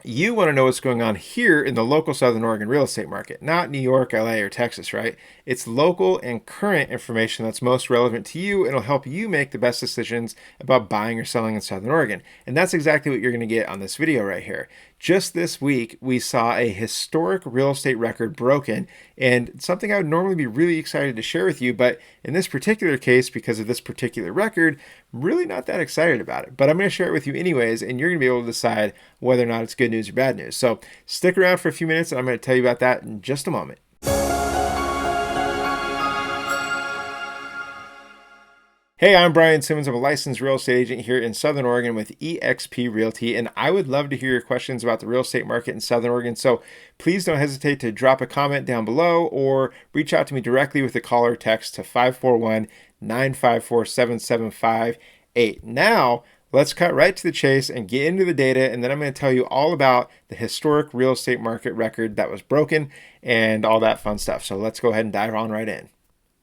You want to know what's going on here in the local Southern Oregon real estate market, not New York, LA, or Texas, right? It's local and current information that's most relevant to you. It'll help you make the best decisions about buying or selling in Southern Oregon. And that's exactly what you're going to get on this video right here. Just this week, we saw a historic real estate record broken, and something I would normally be really excited to share with you, but in this particular case, because of this particular record, I'm really not that excited about it. But I'm going to share it with you anyways, and you're going to be able to decide whether or not it's good news or bad news. So stick around for a few minutes, and I'm going to tell you about that in just a moment. Hey, I'm Brian Simmons. I'm a licensed real estate agent here in Southern Oregon with eXp Realty, and I would love to hear your questions about the real estate market in Southern Oregon. So please don't hesitate to drop a comment down below or reach out to me directly with a call or text to 541-954-7758. Now, let's cut right to the chase and get into the data, and then I'm going to tell you all about the historic real estate market record that was broken and all that fun stuff. So let's go ahead and dive on right in.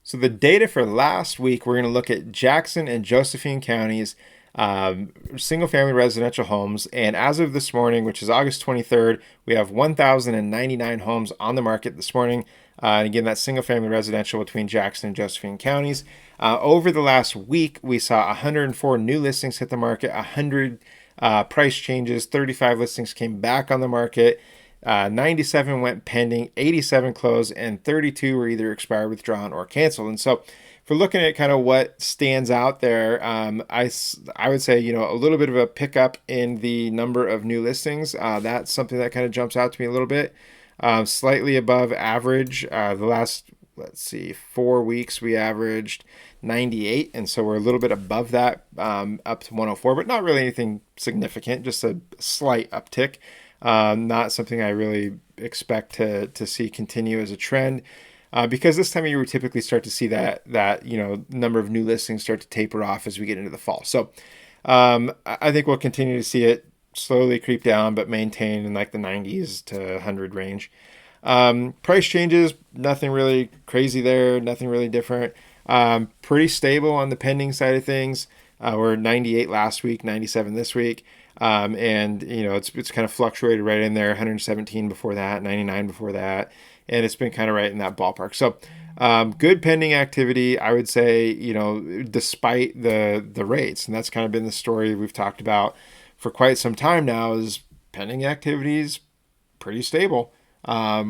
So the data for last week, we're going to look at Jackson and Josephine counties, single-family residential homes. And as of this morning, which is August 23rd, we have 1,099 homes on the market this morning. And again, that's single-family residential between Jackson and Josephine counties. Over the last week, we saw 104 new listings hit the market, 100 price changes, 35 listings came back on the market. 97 went pending, 87 closed, and 32 were either expired, withdrawn, or canceled. And so, if we're looking at kind of what stands out there, I would say, a little bit of a pickup in the number of new listings. That's something that kind of jumps out to me a little bit. Slightly above average. The last, 4 weeks we averaged 98, and so we're a little bit above that, up to 104, but not really anything significant, just a slight uptick. Not something I really expect to see continue as a trend, because this time of year we typically start to see that number of new listings start to taper off as we get into the fall. So I think we'll continue to see it slowly creep down, but maintain in like the 90s to 100 range. Price changes, nothing really crazy there, nothing really different. Pretty stable on the pending side of things. We're 98 last week, 97 this week. And it's kind of fluctuated right in there, 117 before that, 99 before that, and it's been kind of right in that ballpark. So good pending activity, I would say, despite the rates. And that's kind of been the story we've talked about for quite some time now, is pending activities pretty stable,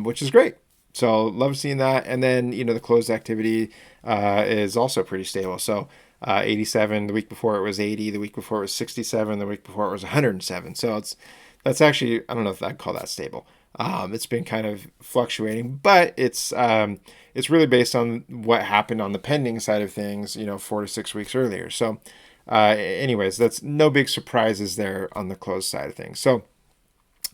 which is great. So love seeing that. And then, the closed activity is also pretty stable. So 87, the week before it was 80, the week before it was 67, the week before it was 107. So that's actually, I don't know if I'd call that stable. It's been kind of fluctuating, but it's really based on what happened on the pending side of things, 4 to 6 weeks earlier. So anyways, that's no big surprises there on the closed side of things. So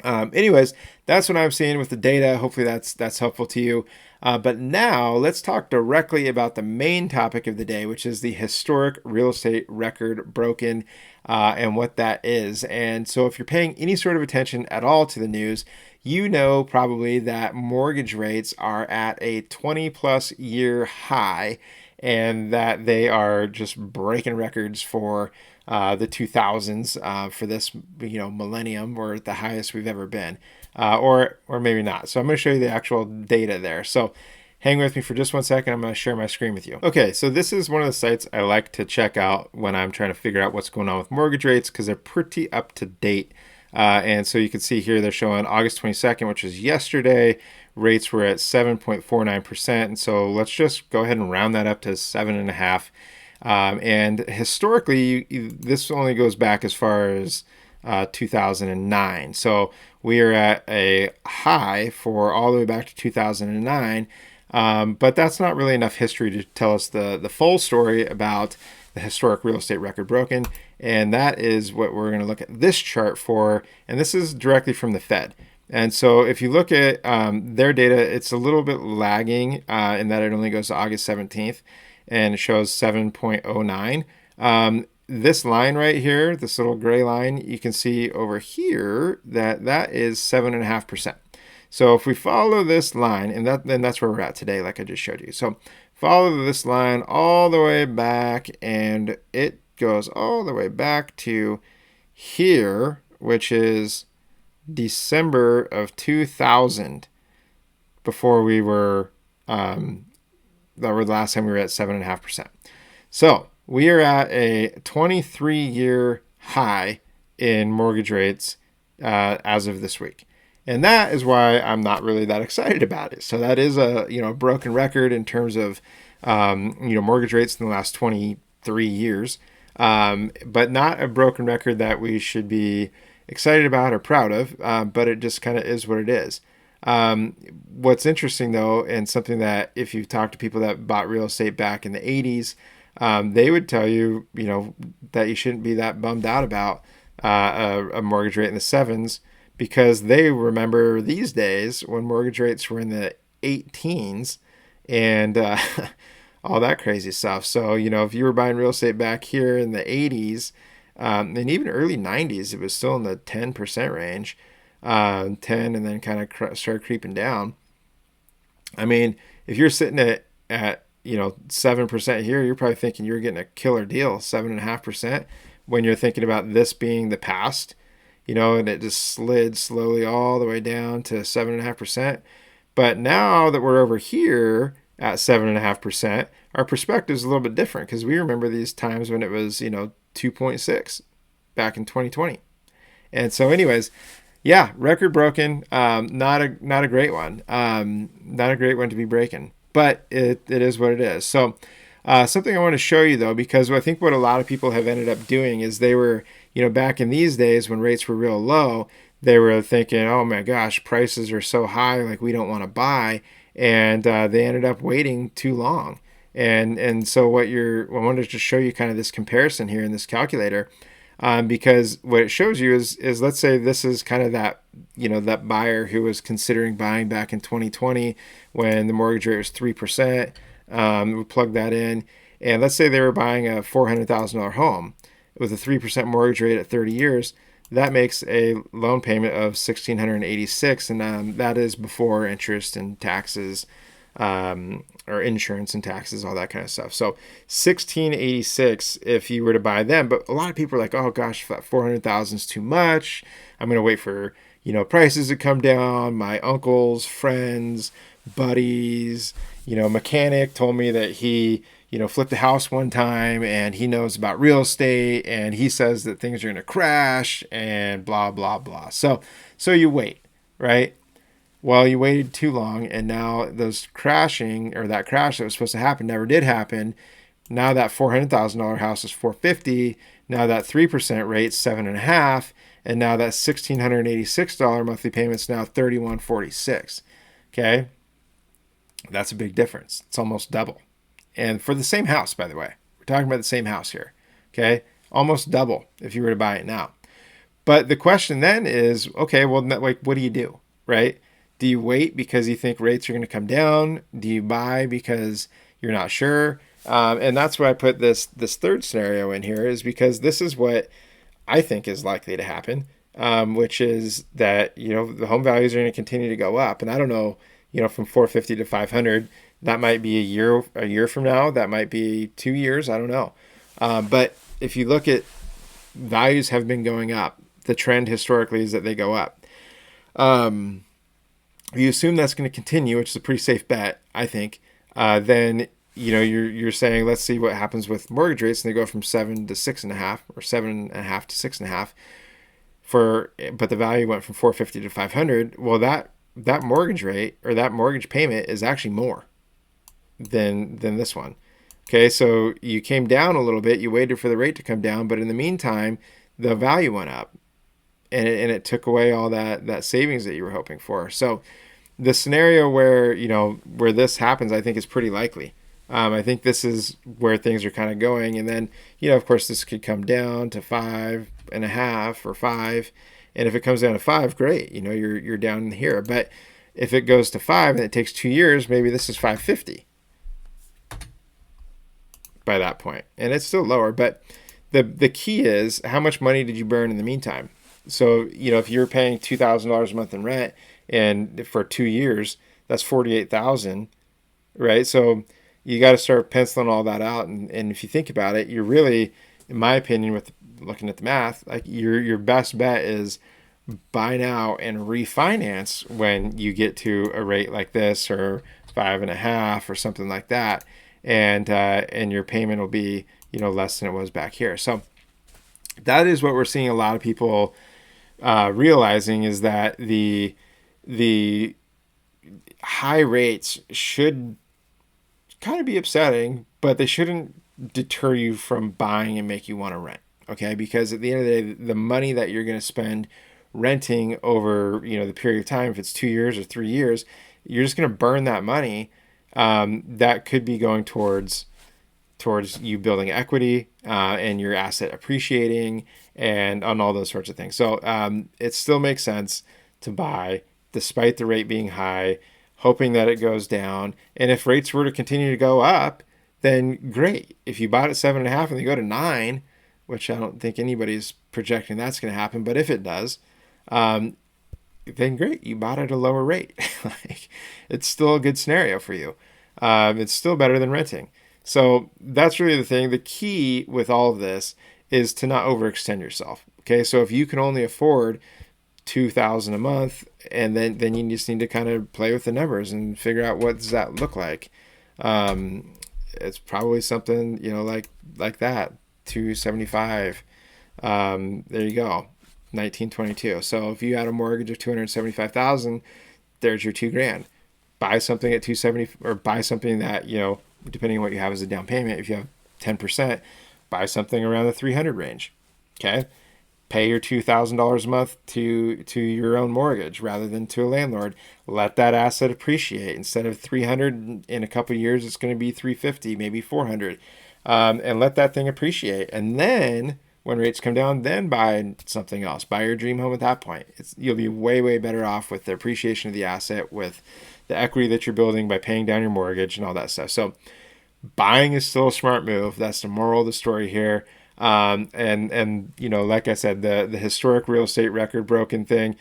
anyways, that's what I'm seeing with the data. Hopefully that's helpful to you. But now let's talk directly about the main topic of the day, which is the historic real estate record broken, and what that is. And so if you're paying any sort of attention at all to the news, you know probably that mortgage rates are at a 20 plus year high, and that they are just breaking records for the 2000s, for this millennium. We're at the highest we've ever been, or maybe not. So I'm going to show you the actual data there. So hang with me for just 1 second. I'm going to share my screen with you. Okay, so this is one of the sites I like to check out when I'm trying to figure out what's going on with mortgage rates, because they're pretty up to date. And so you can see here they're showing August 22nd, which is yesterday. Rates were at 7.49%. And so let's just go ahead and round that up to 7.5%. And historically, this only goes back as far as 2009. So we are at a high for all the way back to 2009. But that's not really enough history to tell us the full story about the historic real estate record broken. And that is what we're going to look at this chart for. And this is directly from the Fed. And so if you look at their data, it's a little bit lagging in that it only goes to August 17th. And it shows 7.09. This line right here, this little gray line, you can see over here that is 7.5%. So if we follow this line, and then that's where we're at today, like I just showed you. So follow this line all the way back, and it goes all the way back to here, which is December of 2000 before we were, that were the last time we were at 7.5%. So we are at a 23-year high in mortgage rates as of this week. And that is why I'm not really that excited about it. So that is a broken record in terms of mortgage rates in the last 23 years, but not a broken record that we should be excited about or proud of. But it just kind of is what it is. What's interesting though, and something that if you talk to people that bought real estate back in the 80s, they would tell you, that you shouldn't be that bummed out about a mortgage rate in the sevens, because they remember these days when mortgage rates were in the 18s and all that crazy stuff. So, if you were buying real estate back here in the 80s and even early 90s, it was still in the 10% range, 10, and then kind of started creeping down. I mean, if you're sitting at 7% here, you're probably thinking you're getting a killer deal, 7.5%, when you're thinking about this being the past. And it just slid slowly all the way down to 7.5%. But now that we're over here at 7.5%, our perspective is a little bit different, because we remember these times when it was, 2.6 back in 2020. And so anyways, yeah, record broken. Not a great one. Not a great one to be breaking, but it is what it is. So something I want to show you though, because I think what a lot of people have ended up doing is they were, back in these days when rates were real low, they were thinking, oh my gosh, prices are so high, like we don't want to buy. And they ended up waiting too long. And so I wanted to just show you kind of this comparison here in this calculator, because what it shows you is let's say this is kind of that, that buyer who was considering buying back in 2020 when the mortgage rate was 3%. We plug that in, and let's say they were buying a $400,000 home with a 3% mortgage rate at 30 years. That makes a loan payment of $1,686, and that is before interest and taxes, or insurance and taxes, all that kind of stuff. So $1,686 if you were to buy them. But a lot of people are like, oh gosh, $400,000 is too much. I'm going to wait for prices to come down. My uncles, friends, buddies, mechanic told me that he flipped a house one time and he knows about real estate and he says that things are going to crash and blah, blah, blah. So you wait, right? Well, you waited too long, and now those crashing, or that crash that was supposed to happen, never did happen. Now that $400,000 house is $450,000. Now that 3% rate's 7.5%, and now that $1,686 monthly payment's now $3,146. Okay, that's a big difference. It's almost double. And for the same house, by the way, we're talking about the same house here. Okay, almost double if you were to buy it now. But the question then is, okay, well, like, what do you do, right? Do you wait because you think rates are going to come down? Do you buy because you're not sure? And that's why I put this third scenario in here, is because this is what I think is likely to happen, which is that, the home values are going to continue to go up. And I don't know, from 450 to 500, that might be a year from now. That might be 2 years. I don't know. But if you look at values have been going up, the trend historically is that they go up. You assume that's going to continue, which is a pretty safe bet, I think. Then you're saying, let's see what happens with mortgage rates, and they go from 7 to 6.5, or 7.5 to 6.5. But the value went from 450 to 500. Well, that mortgage rate, or that mortgage payment, is actually more than this one. Okay, so you came down a little bit. You waited for the rate to come down, but in the meantime, the value went up. And it took away all that savings that you were hoping for. So the scenario where this happens, I think, is pretty likely. I think this is where things are kind of going. And then, of course, this could come down to 5.5 or 5. And if it comes down to 5, great. You're down here. But if it goes to 5 and it takes 2 years, maybe this is 550 by that point. And it's still lower. But the key is, how much money did you burn in the meantime? So, if you're paying $2,000 a month in rent, and for 2 years, that's $48,000, right? So you got to start penciling all that out. And if you think about it, you're really, in my opinion, with looking at the math, like your best bet is buy now and refinance when you get to a rate like this, or 5.5 or something like that, and your payment will be, less than it was back here. So that is what we're seeing a lot of people realizing, is that the high rates should kind of be upsetting, but they shouldn't deter you from buying and make you want to rent. Okay, because at the end of the day, the money that you're going to spend renting over, the period of time, if it's 2 years or 3 years, you're just going to burn that money. That could be going towards you building equity, and your asset appreciating, and on all those sorts of things. So it still makes sense to buy despite the rate being high, hoping that it goes down. And if rates were to continue to go up, then great. If you bought at 7.5 and they go to 9, which I don't think anybody's projecting that's going to happen, but if it does, then great, you bought at a lower rate. Like, it's still a good scenario for you. It's still better than renting. So that's really the thing. The key with all of this is to not overextend yourself. Okay, so if you can only afford $2,000 a month, and then you just need to kind of play with the numbers and figure out what does that look like. It's probably something, like that, 275. There you go, 1922. So if you had a mortgage of 275,000, there's your $2,000. Buy something at 270, or buy something that, depending on what you have as a down payment. If you have 10%, buy something around the 300 range. Okay, pay your $2,000 a month to your own mortgage rather than to a landlord. Let that asset appreciate. Instead of 300 in a couple of years, it's going to be 350, maybe 400, and let that thing appreciate. And then when rates come down, then buy something else. Buy your dream home at that point. You'll be way, way better off with the appreciation of the asset, with the equity that you're building by paying down your mortgage and all that stuff. So buying is still a smart move. That's the moral of the story here. And like I said, the historic real estate record broken thing,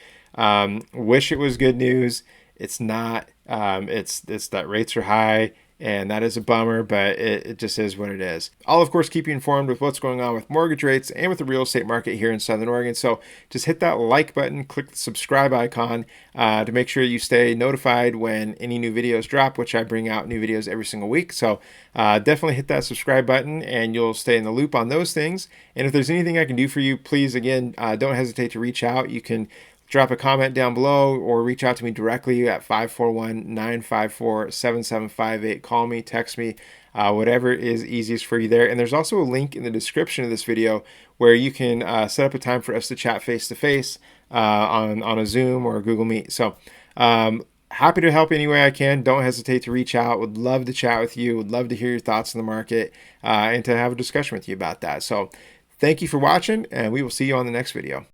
wish it was good news. It's not. It's that rates are high, and that is a bummer, but it just is what it is. I'll, of course, keep you informed with what's going on with mortgage rates and with the real estate market here in Southern Oregon. So just hit that like button, click the subscribe icon to make sure you stay notified when any new videos drop, which I bring out new videos every single week. So definitely hit that subscribe button, and you'll stay in the loop on those things. And if there's anything I can do for you, please, again, don't hesitate to reach out. You can drop a comment down below or reach out to me directly at 541-954-7758. Call me, text me, whatever is easiest for you there. And there's also a link in the description of this video where you can set up a time for us to chat face-to-face on a Zoom or a Google Meet. So happy to help any way I can. Don't hesitate to reach out. Would love to chat with you. Would love to hear your thoughts on the market and to have a discussion with you about that. So thank you for watching, and we will see you on the next video.